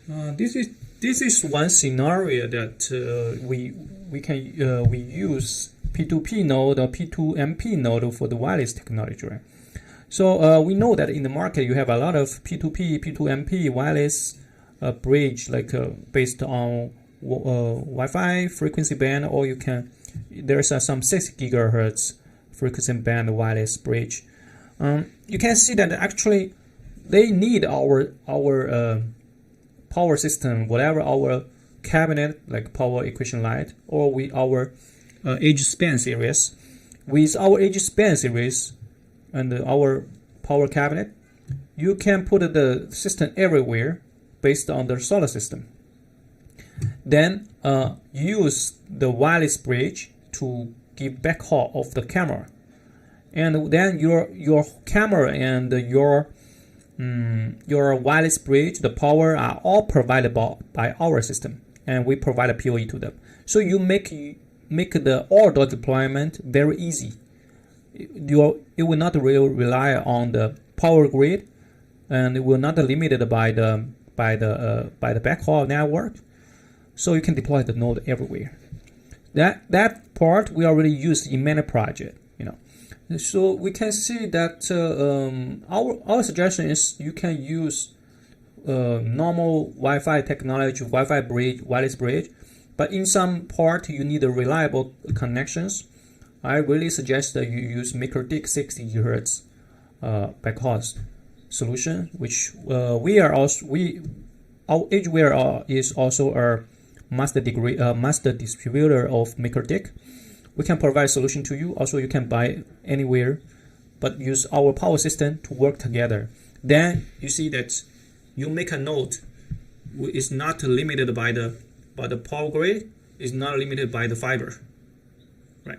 This is one scenario that we use P2P node or P2MP node for the wireless technology, right? So we know that in the market you have a lot of P2P, P2MP wireless bridge, like based on Wi-Fi frequency band, or there's some 6 gigahertz frequency band wireless bridge. You can see that actually they need our power system, whatever our cabinet, like power equation light, or with our edge span series. With our edge span series and our power cabinet, you can put the system everywhere based on the solar system. Then use the wireless bridge to give backhaul of the camera, and then your camera and your wireless bridge, the power, are all provided by our system, and we provide a PoE to them. So you make the all-door deployment very easy. It will not really rely on the power grid, and it will not be limited by the backhaul network. So you can deploy the node everywhere. That part we already used in many projects, So we can see that our suggestion is you can use normal Wi-Fi technology, Wi-Fi bridge, wireless bridge, but in some part you need a reliable connections. I really suggest that you use MakerDick 60 GHz backhaul solution, which our Edgeware is also a master distributor of MakerDick. We can provide a solution to you. Also, you can buy anywhere, but use our power system to work together. Then you see that you make a node. It's not limited by the power grid. It's not limited by the fiber, right?